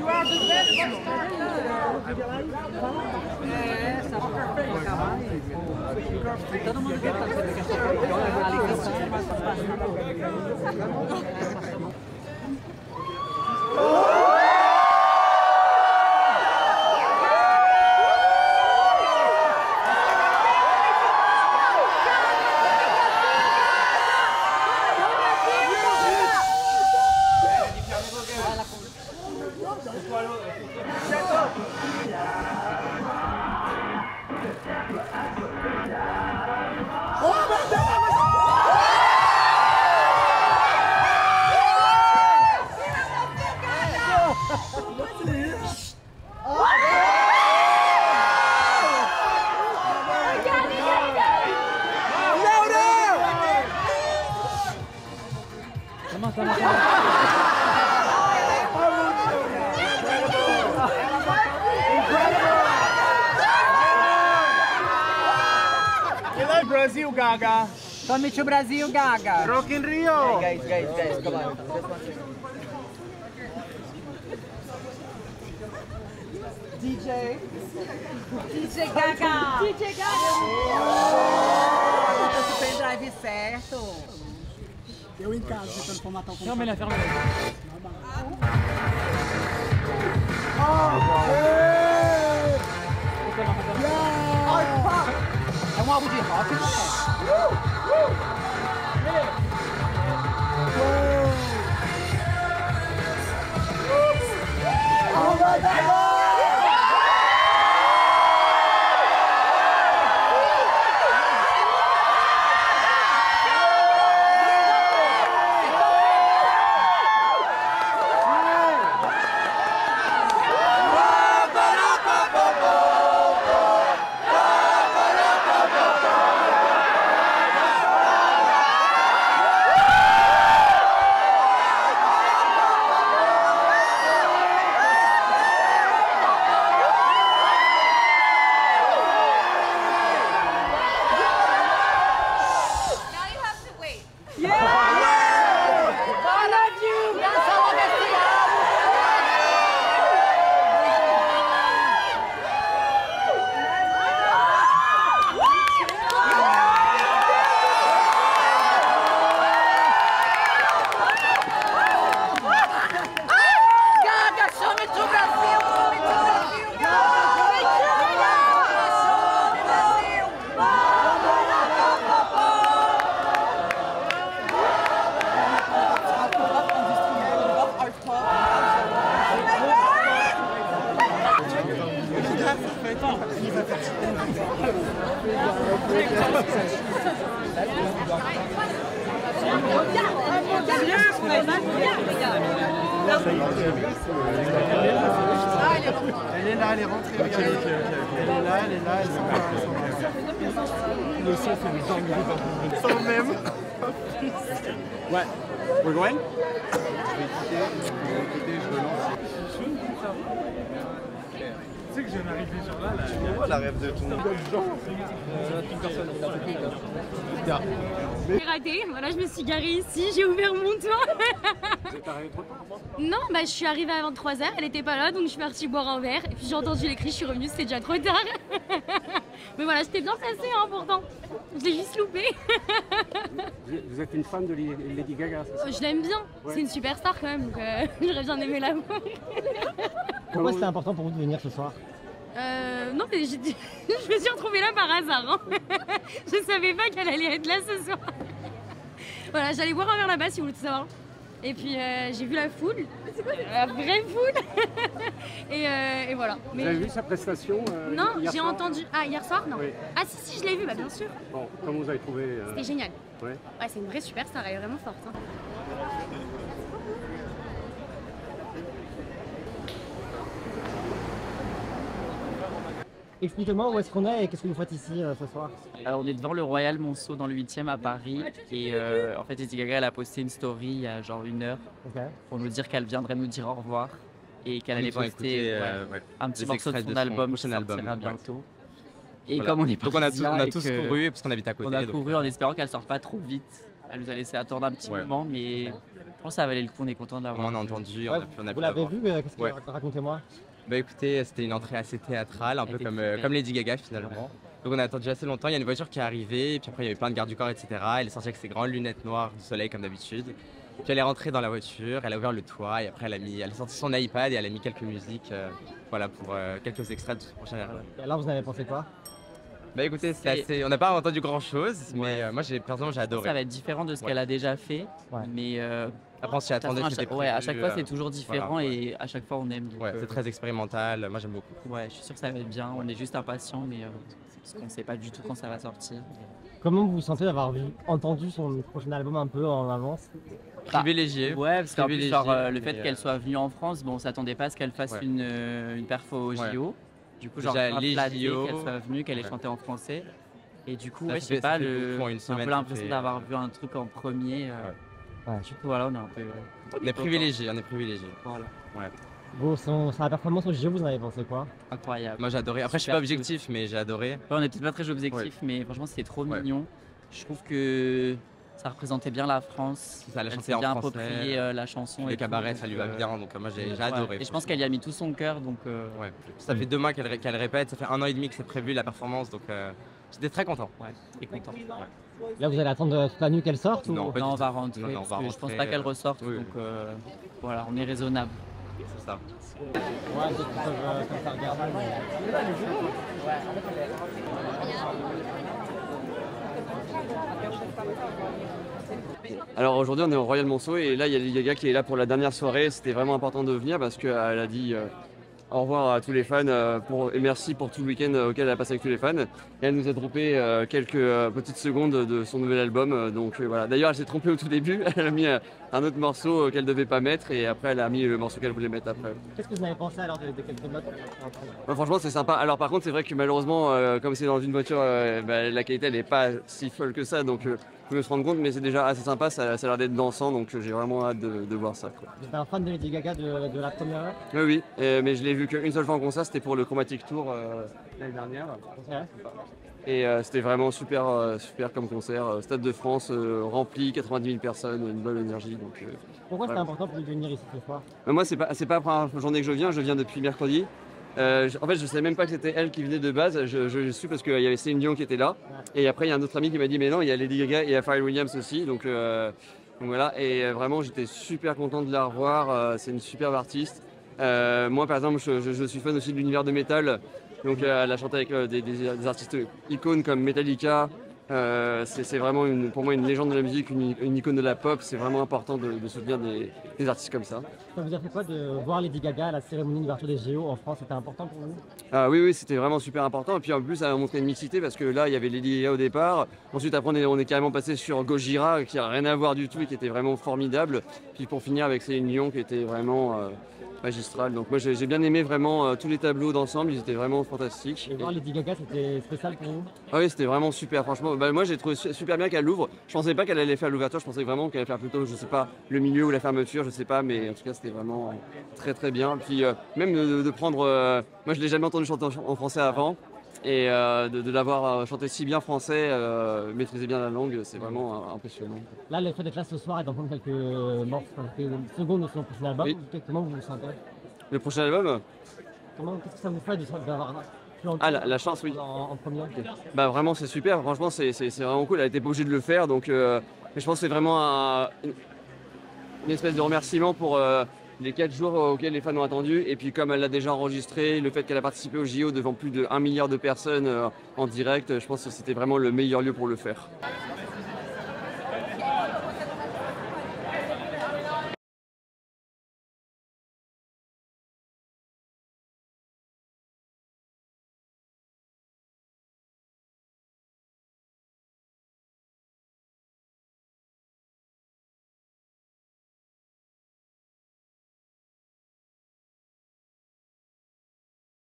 You are the best essa todo mundo quer fazer que essa Brazil, Gaga. Come to Brazil, Gaga. Rock in Rio. Hey, guys, come on. DJ Gaga. DJ Gaga. Bota esse pendrive certo. Eu em casa tentando formatar o computador. Ferme ele, ferme ele. É um álbum de rock, não é? Elle est là, elle est rentrée. Elle est là, elle est là, elle s'en va. Le son, c'est le dingue. Sans même. Ouais. We're going? Je vais quitter, je relance. Tu sais que je viens d'arriver genre là. Tu vois la rêve de tout le monde. Une personne. J'ai raté, voilà, je me suis garée ici, j'ai ouvert mon toit. Vous êtes arrivé trop tard? Non, bah je suis arrivée à 23h, elle était pas là, donc je suis partie boire un verre. Et puis j'ai entendu les cris, je suis revenue, c'était déjà trop tard. Mais voilà, j'étais bien placée hein, pourtant. Je l'ai juste loupé. Vous êtes une fan de Lady Gaga, c'est ça? Je l'aime bien, c'est une superstar quand même, donc j'aurais bien aimé la voir. Pourquoi c'était important pour vous de venir ce soir? Non, mais je me suis retrouvée là par hasard. Hein. Je savais pas qu'elle allait être là ce soir. Voilà, j'allais boire un verre là-bas si vous voulez tout savoir. Et puis j'ai vu la foule, la vraie foule. et voilà. Vous avez vu sa prestation Non, hier j'ai soir? entendu. Ah, hier soir, non. Oui. Ah si, je l'ai vu, bah bien sûr. Bon, comment vous avez trouvé C'était génial. Ouais. Ouais, c'est une vraie superstar, elle est vraiment forte. Hein. Expliquez-moi où est-ce qu'on est et qu'est-ce que vous faites ici ce soir? Alors on est devant le Royal Monceau dans le 8e à Paris et en fait Lady Gaga elle a posté une story il y a genre 1 heure pour nous dire qu'elle viendrait nous dire au revoir et qu'elle allait poster un petit morceau de son album qui sortira bientôt. Et voilà. Comme on est donc on a tous couru parce qu'on habite à côté. On a couru en espérant qu'elle sorte pas trop vite. Elle nous a laissé attendre un petit moment mais pense que ça valait le coup, on est content de l'avoir. On a entendu, Ouais, on a vous pu l'avez l'avoir. vu, qu'est-ce que racontez-moi. Bah écoutez, c'était une entrée assez théâtrale, un peu était comme, super. comme Lady Gaga finalement. Donc on a attendu assez longtemps, il y a une voiture qui est arrivée, et puis après il y avait plein de gardes du corps, etc. Elle est sortie avec ses grandes lunettes noires du soleil comme d'habitude. Puis elle est rentrée dans la voiture, elle a ouvert le toit, et après elle a sorti son iPad et elle a mis quelques musiques voilà, pour quelques extraits de son prochain album. Et là, vous en avez pensé quoi? Bah écoutez, on n'a pas entendu grand chose, mais moi personnellement j'ai adoré. Ça va être différent de ce qu'elle a déjà fait, mais Après on s'y attendait, c'était ouais, à chaque fois prévu, c'est toujours différent voilà, et à chaque fois on aime. Donc, Ouais, c'est très expérimental, moi j'aime beaucoup. Ouais, je suis sûr que ça va être bien, on est juste impatient, mais parce qu'on ne sait pas du tout quand ça va sortir. Comment vous vous sentez d'avoir entendu son prochain album un peu en avance? Privilégié. Ouais, parce qu'en plus, Privilégié, genre, le mais, fait qu'elle soit venue en France, bon, on s'attendait pas à ce qu'elle fasse Ouais. une perfo au Ouais. JO. Du coup, Déjà, genre, grave les flatté JO. qu'elle soit venue, qu'elle ait Ouais. chanté en français. Et du coup, Là, ouais, ça je sais fait- pas, ça fait beaucoup en une j'ai un semaine, peu ça l'impression fait- d'avoir vu un truc en premier. Ouais. Du coup, voilà, on est un peu. On est privilégié, on est privilégié. Voilà, Bon, sur la performance au JO, vous en avez pensé quoi? incroyable. Moi j'ai adoré. Après je suis Super pas objectif, mais j'ai adoré. Ouais, on est peut-être pas très objectif, mais franchement, c'était trop Ouais. mignon. Je trouve que ça représentait bien la France. Ça, elle a Elle chanté s'est en bien français. approprié la chanson. Le et tout, cabaret, donc, ça lui va bien, donc moi j'ai ouais. adoré. Et je pense qu'elle y a mis tout son cœur, donc. Ouais. Ça fait 2 mois qu'elle répète, ça fait 1 an et demi que c'est prévu la performance, donc j'étais très content. Ouais, et content. Là, vous allez attendre toute la nuit qu'elle sorte? Non, ou... pas Non, du on va tout. rentrer, Non, on parce va que je pense rentrer, pas qu'elle ressorte, oui, donc voilà, on est raisonnable. C'est ça. Ouais, peut-être qu'ils peuvent comme ça regarder. Alors aujourd'hui on est au Royal Monceau et là il y a Lady Gaga qui est là pour la dernière soirée. C'était vraiment important de venir parce qu'elle a dit au revoir à tous les fans et merci pour tout le week-end auquel elle a passé avec tous les fans. Et elle nous a droppé quelques petites secondes de son nouvel album. Donc voilà. D'ailleurs elle s'est trompée au tout début, elle a mis un autre morceau qu'elle devait pas mettre et après elle a mis le morceau qu'elle voulait mettre après. Qu'est-ce que vous en avez pensé alors de quelques notes? Ouais, franchement c'est sympa. Alors par contre c'est vrai que malheureusement comme c'est dans une voiture la qualité elle est pas si folle que ça donc faut se rendre compte mais c'est déjà assez sympa, ça a l'air d'être dansant donc j'ai vraiment hâte de voir ça quoi. Vous êtes un fan de Lady Gaga de la première heure? Oui, mais je l'ai vu qu'une seule fois en concert, c'était pour le Chromatic Tour l'année dernière. Ouais. Et c'était vraiment super comme concert. Stade de France rempli, 90 000 personnes, une bonne énergie. Donc, Pourquoi c'était ouais. important pour vous de venir ici ce soir? Moi, c'est pas la première journée que je viens depuis mercredi. En fait, je savais même pas que c'était elle qui venait de base. Je suis parce qu'il y avait Céline Dion qui était là. Et après, il y a un autre ami qui m'a dit, mais non, il y a Lady Gaga et il y a Pharrell Williams aussi. Donc voilà, et vraiment, j'étais super content de la revoir. C'est une superbe artiste. Moi, par exemple, je suis fan aussi de l'univers de métal. Donc, elle a chanté avec des artistes icônes comme Metallica. C'est vraiment pour moi une légende de la musique, une icône de la pop. C'est vraiment important de soutenir des artistes comme ça. Ça vous a fait quoi de voir Lady Gaga à la cérémonie d'ouverture des JO en France? C'était important pour vous? Ah oui, c'était vraiment super important. Et puis en plus, ça a montré une mixité parce que là, il y avait Lady Gaga au départ. Ensuite, après, on est carrément passé sur Gojira qui a rien à voir du tout et qui était vraiment formidable. Puis pour finir avec Céline Dion qui était vraiment magistrale. Donc moi, j'ai bien aimé vraiment tous les tableaux d'ensemble. Ils étaient vraiment fantastiques. Et voir Lady Gaga, c'était spécial pour vous? Ah oui, c'était vraiment super. Franchement, moi, j'ai trouvé super bien qu'elle l'ouvre. Je pensais pas qu'elle allait faire l'ouverture. Je pensais vraiment qu'elle allait faire plutôt, je sais pas, le milieu ou la fermeture, je sais pas. Mais en tout cas, c'était vraiment très bien. Puis même de prendre, moi je l'ai jamais entendu chanter en français avant et de l'avoir chanté si bien français, maîtriser bien la langue, c'est vraiment impressionnant. Là, le fait d'être là ce soir et d'entendre quelques morceaux, quelques secondes de son prochain album, Oui. comment vous vous sentez? Le prochain album, Qu'est-ce que ça vous fait d'avoir pu la chance, oui. en première? Bah vraiment c'est super. Franchement c'est vraiment cool. Elle était pas obligée de le faire donc. Mais je pense que c'est vraiment une espèce de remerciement pour les 4 jours auxquels les fans ont attendu. Et puis comme elle l'a déjà enregistré, le fait qu'elle a participé au JO devant plus de 1 milliard de personnes en direct, je pense que c'était vraiment le meilleur lieu pour le faire.